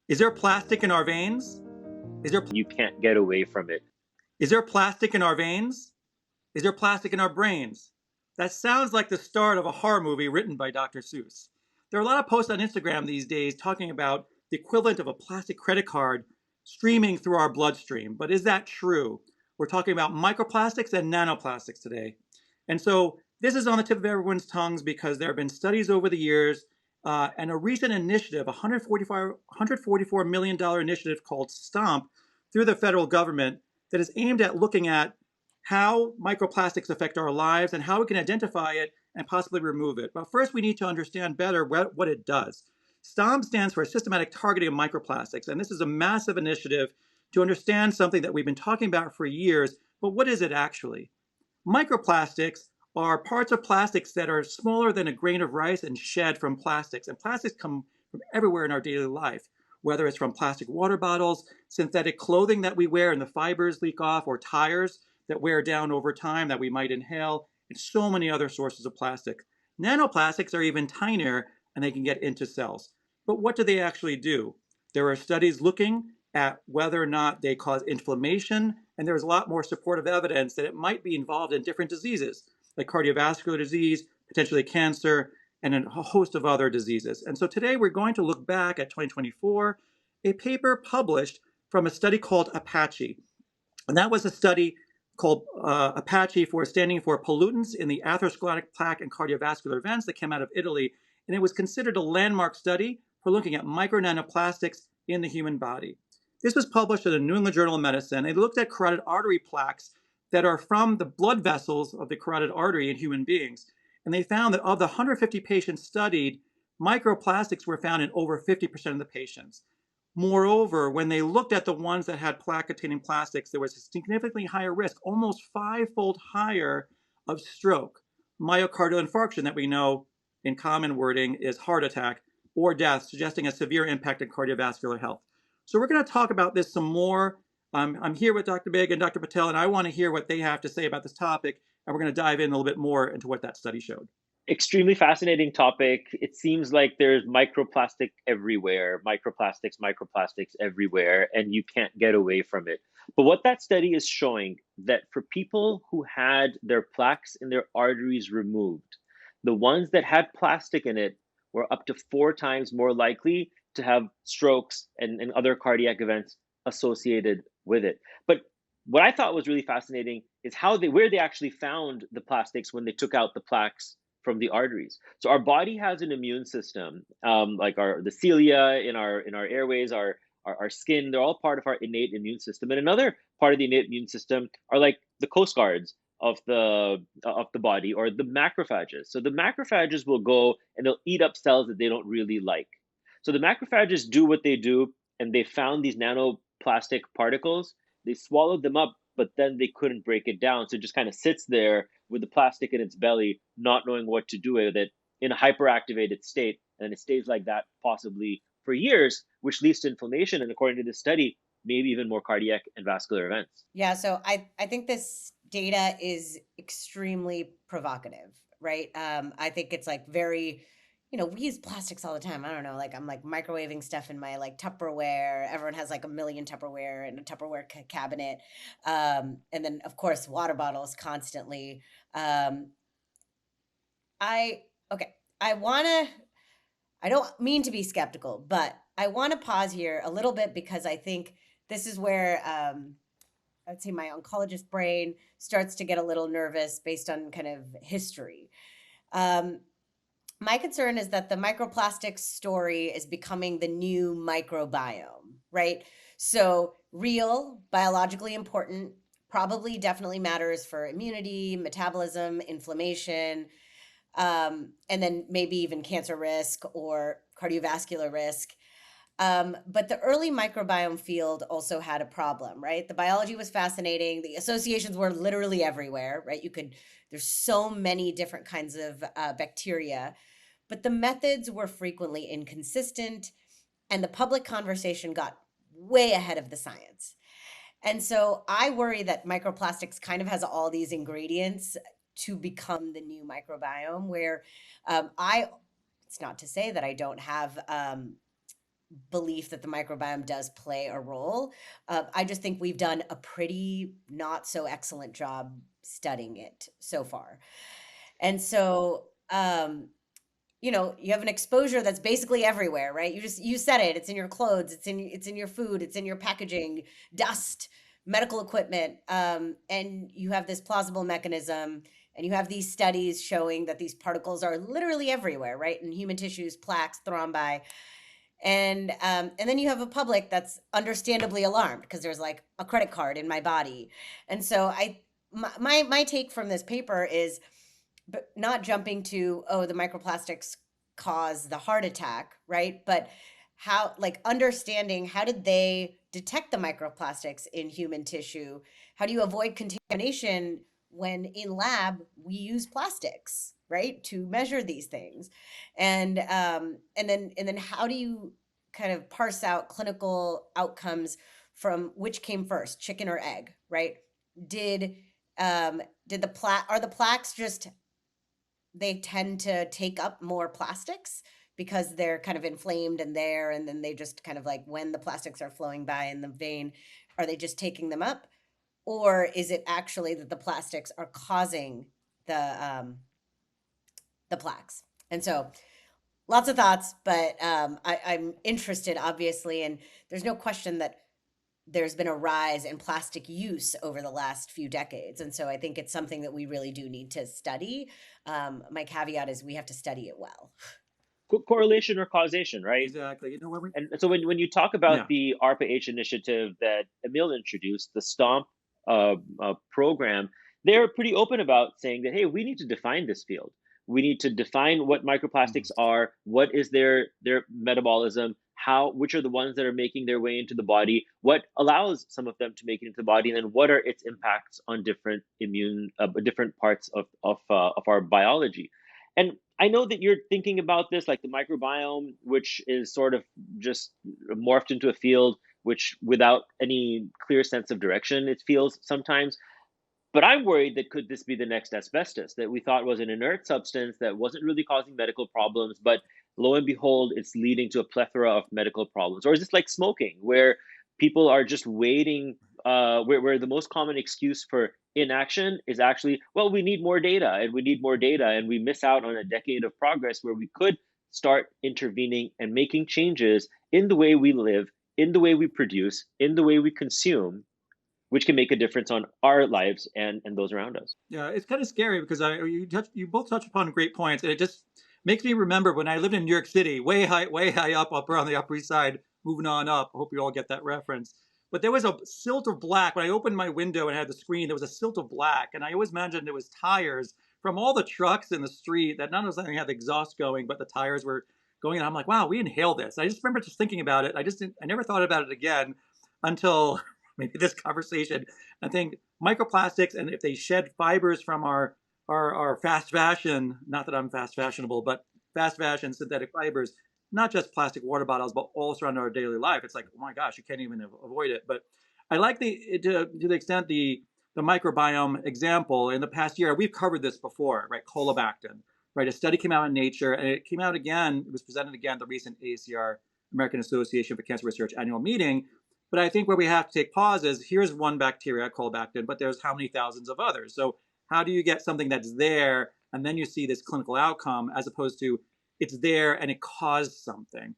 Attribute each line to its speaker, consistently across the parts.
Speaker 1: Is there plastic in our veins? Is there
Speaker 2: You can't get away from it.
Speaker 1: is there plastic in our veins? Is there plastic in our brains? That sounds like the start of a horror movie written by Dr. Seuss. There are a lot of posts on Instagram these days talking about the equivalent of a plastic credit card streaming through our bloodstream. But is that true? We're talking about microplastics and nanoplastics today. And so this is on the tip of everyone's tongues because there have been studies over the years and a recent initiative, a $144 million initiative called STOMP through the federal government that is aimed at looking at how microplastics affect our lives and how we can identify it and possibly remove it. But first, we need to understand better what it does. STOMP stands for Systematic Targeting of Microplastics, and this is a massive initiative to understand something that we've been talking about for years, but what is it actually? Microplastics are parts of plastics that are smaller than a grain of rice and shed from plastics. And plastics come from everywhere in our daily life, whether it's from plastic water bottles, synthetic clothing that we wear and the fibers leak off, or tires that wear down over time that we might inhale, and so many other sources of plastic. Nanoplastics are even tinier and they can get into cells. But what do they actually do? There are studies looking at whether or not they cause inflammation, and there's a lot more supportive evidence that it might be involved in different diseases, like cardiovascular disease, potentially cancer, and a host of other diseases. And so today we're going to look back at 2024, a paper published from a study called APACHE. And that was a study called APACHE for standing for pollutants in the atherosclerotic plaque and cardiovascular events that came out of Italy. And it was considered a landmark study for looking at micronanoplastics in the human body. This was published in the New England Journal of Medicine. It looked at carotid artery plaques that are from the blood vessels of the carotid artery in human beings. And they found that of the 150 patients studied, microplastics were found in over 50% of the patients. Moreover, when they looked at the ones that had plaque-containing plastics, there was a significantly higher risk, almost five-fold higher, of stroke, myocardial infarction that we know in common wording is heart attack, or death, suggesting a severe impact on cardiovascular health. So we're going to talk about this some more. I'm here with Dr. Big and Dr. Patel, and I want to hear what they have to say about this topic, and we're going to dive in a little bit more into what that study showed.
Speaker 2: Extremely fascinating topic. It seems like there's microplastic everywhere, microplastics everywhere, and you can't get away from it. But what that study is showing that for people who had their plaques in their arteries removed, the ones that had plastic in it were up to 4 times more likely to have strokes and other cardiac events associated with it. But what I thought was really fascinating is where they actually found the plastics when they took out the plaques from the arteries. So our body has an immune system, like the cilia in our airways, our skin. They're all part of our innate immune system. And another part of the innate immune system are like the coast guards of the body, or the macrophages. So the macrophages will go and they'll eat up cells that they don't really like. So the macrophages do what they do, and they found these nanoplastic particles. They swallowed them up, but then they couldn't break it down. So it just kind of sits there with the plastic in its belly, not knowing what to do with it in a hyperactivated state. And it stays like that possibly for years, which leads to inflammation. And according to this study, maybe even more cardiac and vascular events.
Speaker 3: Yeah, so I think this data is extremely provocative, right? I think it's like very, we use plastics all the time. I don't know, like I'm like microwaving stuff in my like Tupperware. Everyone has like a million Tupperware in a Tupperware cabinet. And then of course, water bottles constantly. I don't mean to be skeptical, but I want to pause here a little bit because I think this is where I'd say my oncologist brain starts to get a little nervous based on kind of history. My concern is that the microplastics story is becoming the new microbiome, right? So real, biologically important, probably definitely matters for immunity, metabolism, inflammation, and then maybe even cancer risk or cardiovascular risk. But the early microbiome field also had a problem, right? The biology was fascinating. The associations were literally everywhere, right? There's so many different kinds of bacteria, but the methods were frequently inconsistent, and the public conversation got way ahead of the science. And so I worry that microplastics kind of has all these ingredients to become the new microbiome where it's not to say that I don't have belief that the microbiome does play a role. I just think we've done a pretty not so excellent job studying it so far. And so, you have an exposure that's basically everywhere, right? You said it. It's in your clothes. It's in your food. It's in your packaging, dust, medical equipment, and you have this plausible mechanism, and you have these studies showing that these particles are literally everywhere, right? In human tissues, plaques, thrombi, and then you have a public that's understandably alarmed because there's like a credit card in my body, and so my take from this paper is, but not jumping to, oh, the microplastics cause the heart attack, right? But how, like, understanding how did they detect the microplastics in human tissue? How do you avoid contamination when in lab we use plastics, right, to measure these things? And then how do you kind of parse out clinical outcomes from which came first, chicken or egg, right? Did are the plaques just, they tend to take up more plastics because they're kind of inflamed and there, and then they just kind of like, when the plastics are flowing by in the vein, are they just taking them up? Or is it actually that the plastics are causing the plaques? And so lots of thoughts, but I'm interested, obviously, and there's no question that there's been a rise in plastic use over the last few decades. And so I think it's something that we really do need to study. My caveat is we have to study it well.
Speaker 2: Correlation or causation, right?
Speaker 1: Exactly. When we,
Speaker 2: And so when you talk about
Speaker 1: yeah,
Speaker 2: the ARPA-H initiative that Emil introduced, the STOMP program, they're pretty open about saying that, hey, we need to define this field. We need to define what
Speaker 1: mhm.
Speaker 2: microplastics are, what is their metabolism, which are the ones that are making their way into the body, what allows some of them to make it into the body, and then what are its impacts on different parts of our biology. And I know that you're thinking about this like the microbiome, which is sort of just morphed into a field which, without any clear sense of direction, it feels sometimes. But I'm worried that could this be the next asbestos that we thought was an inert substance that wasn't really causing medical problems, but lo and behold, it's leading to a plethora of medical problems? Or is this like smoking, where people are just waiting, where the most common excuse for inaction is actually, well, we need more data and we need more data, and we miss out on a decade of progress where we could start intervening and making changes in the way we live, in the way we produce, in the way we consume, which can make a difference on our lives and those around us.
Speaker 1: Yeah, it's kind of scary because you both touch upon great points, and it just makes me remember when I lived in New York City, way high up around the Upper East Side, moving on up. I hope you all get that reference. But there was a silt of black when I opened my window and had the screen. There was a silt of black, and I always imagined it was tires from all the trucks in the street that not only had the exhaust going, but the tires were going. And I'm like, wow, we inhale this. I just remember just thinking about it. I never thought about it again until maybe this conversation. I think microplastics, and if they shed fibers from our fast fashion, not that I'm fast fashionable, but fast fashion synthetic fibers, not just plastic water bottles, but all surround our daily life. It's like, oh my gosh, you can't even avoid it. But I like to the extent the microbiome example. In the past year, we've covered this before, right? Colobactin, right? A study came out in Nature, and it came out again. It was presented again at the recent AACR, American Association for Cancer Research annual meeting. But I think where we have to take pause is, here's one bacteria, colobactin, but there's how many thousands of others. So how do you get something that's there and then you see this clinical outcome, as opposed to it's there and it caused something?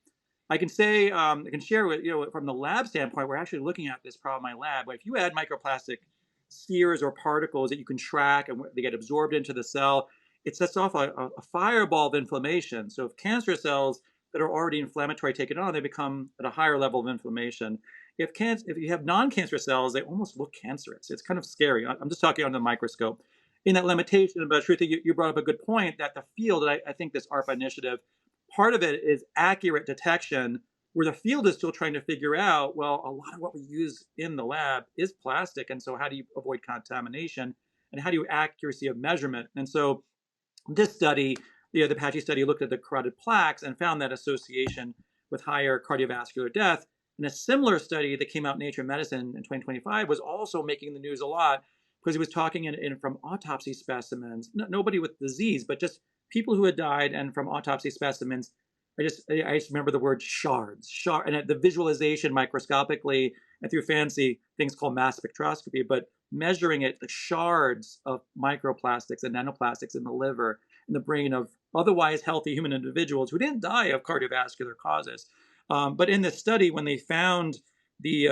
Speaker 1: I can say, I can share with from the lab standpoint, we're actually looking at this problem in my lab. If you add microplastic spheres or particles that you can track and they get absorbed into the cell, it sets off a fireball of inflammation. So if cancer cells that are already inflammatory take it on, they become at a higher level of inflammation. If you have non-cancer cells, they almost look cancerous. It's kind of scary. I'm just talking under the microscope. In that limitation, but Shruti, you brought up a good point that the field, and I think this ARPA initiative, part of it is accurate detection, where the field is still trying to figure out, well, a lot of what we use in the lab is plastic, and so how do you avoid contamination, and how do you accuracy of measurement? And so this study, the APACHE study, looked at the carotid plaques and found that association with higher cardiovascular death. And a similar study that came out in Nature Medicine in 2025 was also making the news a lot, because he was talking from autopsy specimens, nobody with disease, but just people who had died, and from autopsy specimens, I just remember the word shards, and the visualization microscopically and through fancy things called mass spectroscopy, but measuring it, the shards of microplastics and nanoplastics in the liver, in the brain of otherwise healthy human individuals who didn't die of cardiovascular causes. But in this study, when they found the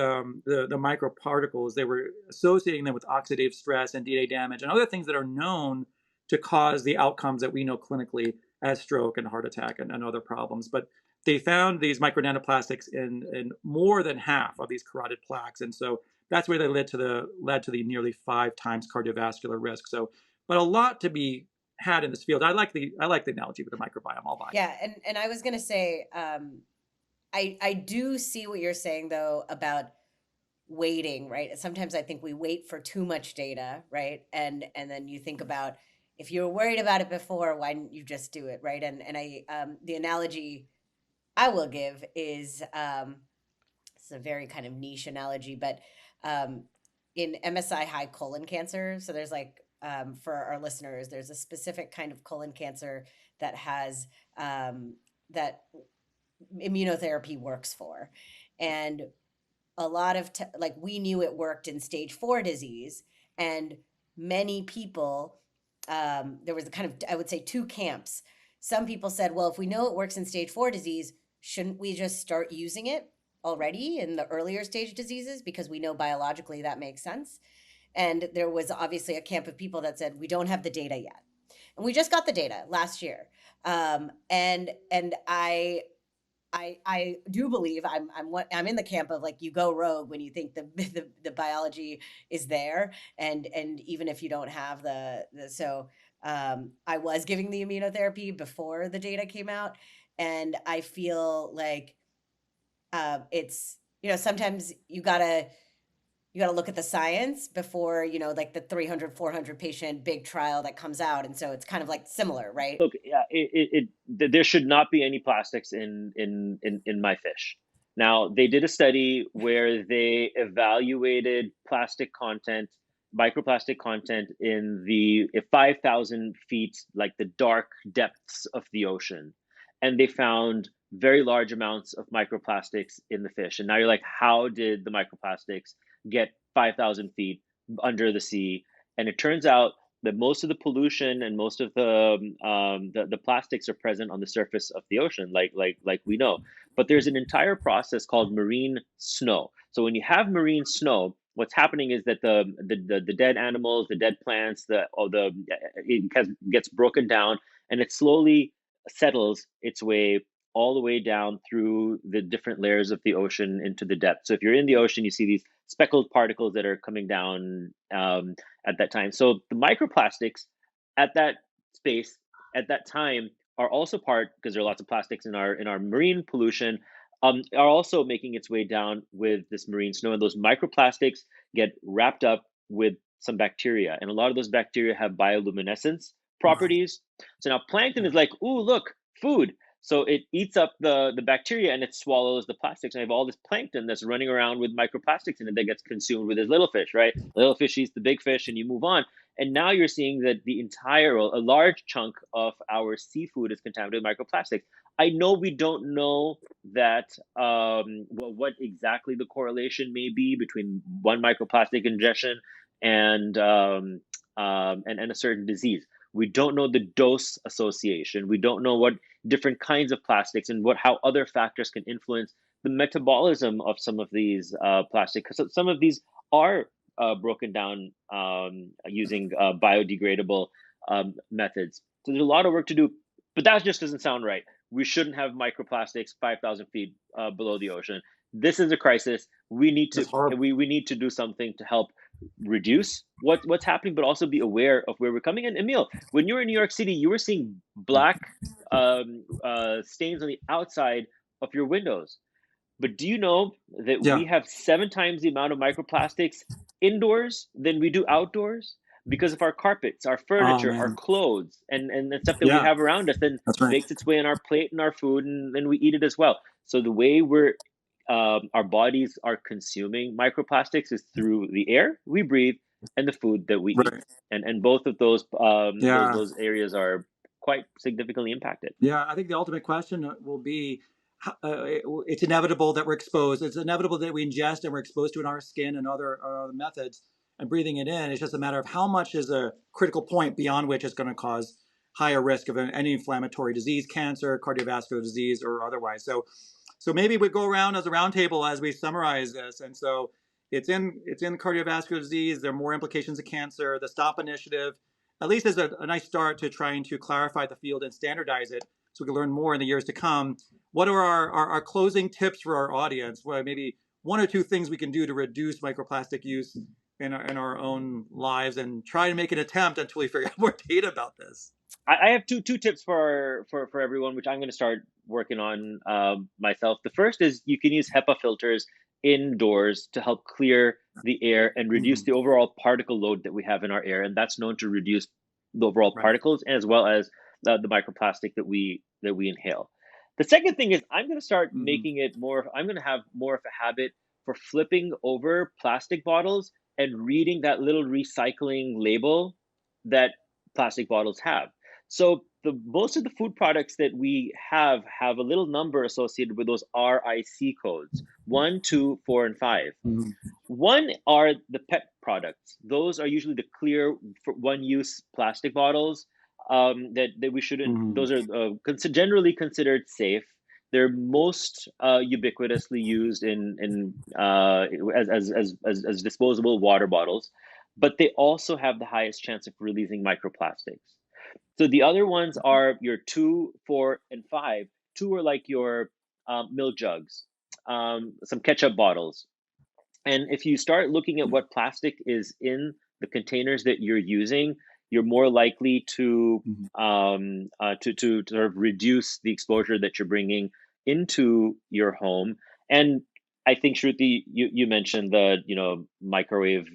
Speaker 1: microparticles, they were associating them with oxidative stress and DNA damage and other things that are known to cause the outcomes that we know clinically as stroke and heart attack and other problems. But they found these micro nanoplastics in more than half of these carotid plaques, and so that's where they led to the nearly 5 times cardiovascular risk. So, but a lot to be had in this field. I like the analogy with the microbiome. I'll buy it.
Speaker 3: Yeah, and I was gonna say, I do see what you're saying though about waiting, right? Sometimes I think we wait for too much data, right? And then you think about if you were worried about it before, why didn't you just do it, right? And I the analogy I will give is it's a very kind of niche analogy, but um, in MSI high colon cancer, so there's like for our listeners, there's a specific kind of colon cancer that has that immunotherapy works for, and a lot of like we knew it worked in stage 4 disease, and many people there was a kind of, I would say, two camps. Some people said, well, if we know it works in stage 4 disease, shouldn't we just start using it already in the earlier stage diseases because we know biologically that makes sense? And there was obviously a camp of people that said we don't have the data yet, and we just got the data last year. And I do believe I'm in the camp of like you go rogue when you think the biology is there, and even if you don't have the so I was giving the immunotherapy before the data came out, and I feel like it's, sometimes you gotta look at the science before, like the 300 400 patient big trial that comes out, and so it's kind of like similar, right?
Speaker 2: Look, yeah, there should not be any plastics in my fish. Now, they did a study where they evaluated plastic content, microplastic content in the 5,000 feet, like the dark depths of the ocean, and they found very large amounts of microplastics in the fish. And now you're like, how did the microplastics get 5,000 feet under the sea? And it turns out that most of the pollution and most of the plastics are present on the surface of the ocean, like we know. But there's an entire process called marine snow. So when you have marine snow, what's happening is that the dead animals, the dead plants, gets broken down, and it slowly settles its way all the way down through the different layers of the ocean into the depth. So if you're in the ocean, you see these speckled particles that are coming down at that time. So the microplastics at that space, at that time, are also part, because there are lots of plastics in our marine pollution, are also making its way down with this marine snow. And those microplastics get wrapped up with some bacteria. And a lot of those bacteria have bioluminescence
Speaker 1: Right.
Speaker 2: properties. So now plankton is like, ooh, look, food. So it eats up the bacteria and it swallows the plastics. And I have all this plankton that's running around with microplastics in it that gets consumed with this little fish, right? Little fish eats the big fish and you move on. And now you're seeing that a large chunk of our seafood is contaminated with microplastics. I know we don't know that what exactly the correlation may be between one microplastic ingestion and and a certain disease. We don't know the dose association. We don't know what different kinds of plastics and how other factors can influence the metabolism of some of these plastics. Because some of these are broken down using biodegradable methods. So there's a lot of work to do, but that just doesn't sound right. We shouldn't have microplastics 5,000 feet below the ocean. This is a crisis. We need to
Speaker 1: That's horrible.
Speaker 2: we need to do something to help reduce what's happening, but also be aware of where we're coming in. Emil, when you were in New York City, you were seeing
Speaker 1: Yeah.
Speaker 2: black stains on the outside of your windows. But do you know that
Speaker 1: Yeah.
Speaker 2: we have 7 times the amount of microplastics indoors than we do outdoors? Because of our carpets, our
Speaker 1: Oh
Speaker 2: furniture, our
Speaker 1: man.
Speaker 2: clothes, and the stuff that we
Speaker 1: Yeah.
Speaker 2: have around us, then
Speaker 1: That's right.
Speaker 2: makes its way on our plate and our food, and we eat it as well. So the way our bodies are consuming microplastics is through the air we breathe and the food that we eat,
Speaker 1: Right.
Speaker 2: and both of those
Speaker 1: Yeah.
Speaker 2: those areas are quite significantly impacted.
Speaker 1: Yeah, I think the ultimate question will be, it's inevitable that we're exposed. It's inevitable that we ingest and we're exposed to it in our skin and other methods and breathing it in. It's just a matter of how much is a critical point beyond which it's going to cause higher risk of any inflammatory disease, cancer, cardiovascular disease, or otherwise. So maybe we go around as a roundtable as we summarize this. And so it's in cardiovascular disease. There are more implications of cancer. The STOP initiative, at least, is a nice start to trying to clarify the field and standardize it, so we can learn more in the years to come. What are our closing tips for our audience? Well, maybe one or two things we can do to reduce microplastic use in our own lives, and try to make an attempt until we figure out more data about this.
Speaker 2: I have two tips for everyone, which I'm going to start working on myself. The first is you can use HEPA filters indoors to help clear the air and reduce the overall particle load that we have in our air, and that's known to reduce the overall particles as well as the microplastic that we inhale. The second thing is I'm going to start making it more. I'm going to have more of a habit for flipping over plastic bottles and reading that little recycling label that plastic bottles have. So most of the food products that we have a little number associated with those RIC codes, 1, 2, 4, and 5. One are the pet products. Those are usually the clear one-use plastic bottles that we shouldn't. Those are generally considered safe. They're most ubiquitously used as disposable water bottles, but they also have the highest chance of releasing microplastics. So the other ones are your 2, 4, and 5. 2 are like your milk jugs, some ketchup bottles. And if you start looking at what plastic is in the containers that you're using, you're more likely to sort of reduce the exposure that you're bringing into your home. And I think, Shruti, you mentioned the microwave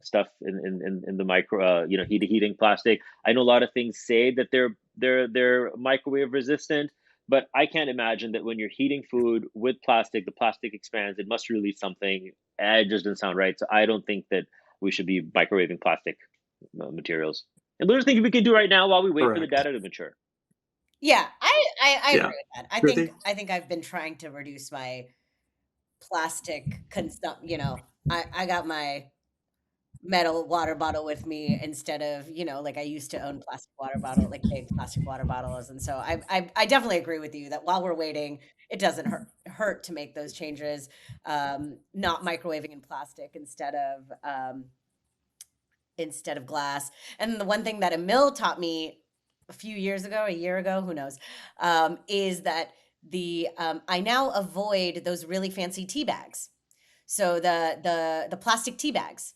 Speaker 2: stuff in the micro heating plastic. I know a lot of things say that they're microwave resistant, but I can't imagine that when you're heating food with plastic, the plastic expands. It must release something. It just doesn't sound right. So I don't think that we should be microwaving plastic materials. And those are things we can do right now while we wait for the data to mature.
Speaker 3: Yeah, I agree with that. I think I've been trying to reduce my plastic consumption. I got my metal water bottle with me instead of, like I used to own plastic water bottle, like big plastic water bottles. And so I definitely agree with you that while we're waiting, it doesn't hurt to make those changes. Not microwaving in plastic instead of glass. And the one thing that Emil taught me a year ago, who knows, is that I now avoid those really fancy tea bags. So the plastic tea bags.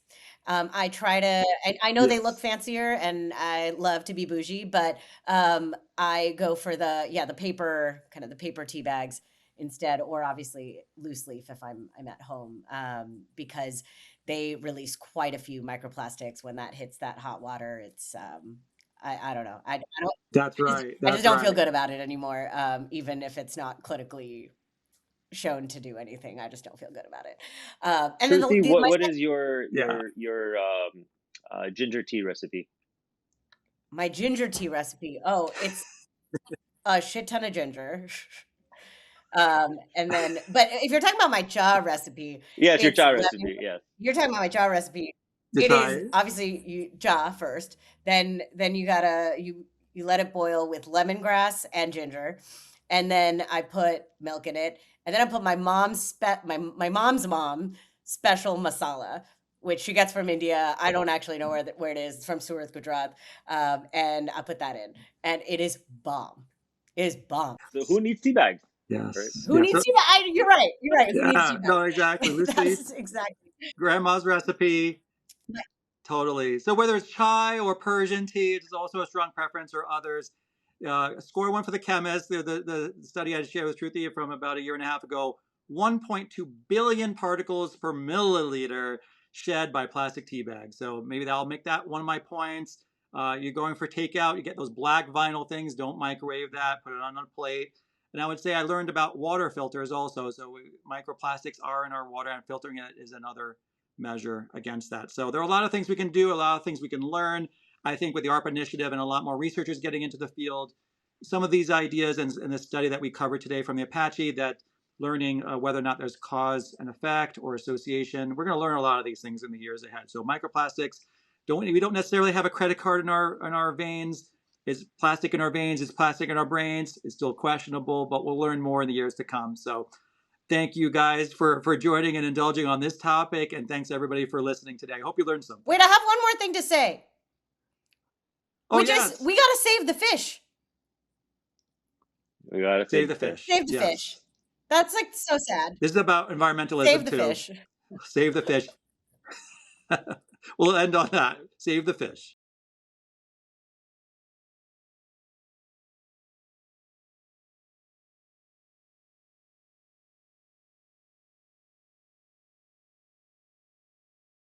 Speaker 3: I try to, I know they look fancier and I love to be bougie, but I go for the paper, kind of the paper tea bags instead, or obviously loose leaf if I'm at home, because they release quite a few microplastics when that hits that hot water. It's, I don't know. I don't.
Speaker 1: That's right.
Speaker 3: I just don't feel good about it anymore, even if it's not clinically shown to do anything. I just don't feel good about it. And
Speaker 2: Shruti,
Speaker 3: then
Speaker 2: what is your ginger tea recipe?
Speaker 3: My ginger tea recipe. Oh, it's a shit ton of ginger. And then, but if you're talking about my cha recipe,
Speaker 2: yes, your cha recipe. Yes,
Speaker 3: you're talking about my cha recipe. It is obviously you cha first, then you gotta you let it boil with lemongrass and ginger, and then I put milk in it, and then I put my mom's mom special masala, which she gets from India. I don't actually know where it is. It's from Surat, Gujarat, and I put that in, and it is bomb. It is bomb.
Speaker 2: So who needs tea bags?
Speaker 1: Yes.
Speaker 3: Right? Who needs tea bags? You're right. Who needs tea bags?
Speaker 1: No, exactly.
Speaker 3: That's exactly.
Speaker 1: Grandma's recipe. Totally. So whether it's chai or Persian tea, it's also a strong preference, or others. Score one for the chemists. The study I shared with Shruti from about a year and a half ago, 1.2 billion particles per milliliter shed by plastic tea bags. So maybe that'll make that one of my points. You're going for takeout, you get those black vinyl things. Don't microwave that. Put it on a plate. And I would say I learned about water filters also. So microplastics are in our water, and filtering it is another measure against that. So there are a lot of things we can do, a lot of things we can learn. I think with the ARPA initiative and a lot more researchers getting into the field, some of these ideas and the study that we covered today from the APACHE, that learning whether or not there's cause and effect or association, we're going to learn a lot of these things in the years ahead. So microplastics, we don't necessarily have a credit card in our veins. Is plastic in our veins? Is plastic in our brains? It's still questionable, but we'll learn more in the years to come. So thank you guys for joining and indulging on this topic. And thanks everybody for listening today. I hope you learned something.
Speaker 3: Wait, I have one more thing to say.
Speaker 1: Oh, yes.
Speaker 3: We got to save the fish.
Speaker 2: We got to
Speaker 1: save the fish.
Speaker 3: Save the fish. That's like so sad.
Speaker 1: This is about environmentalism
Speaker 3: Save the
Speaker 1: too.
Speaker 3: fish.
Speaker 1: Save the fish. We'll end on that. Save the fish.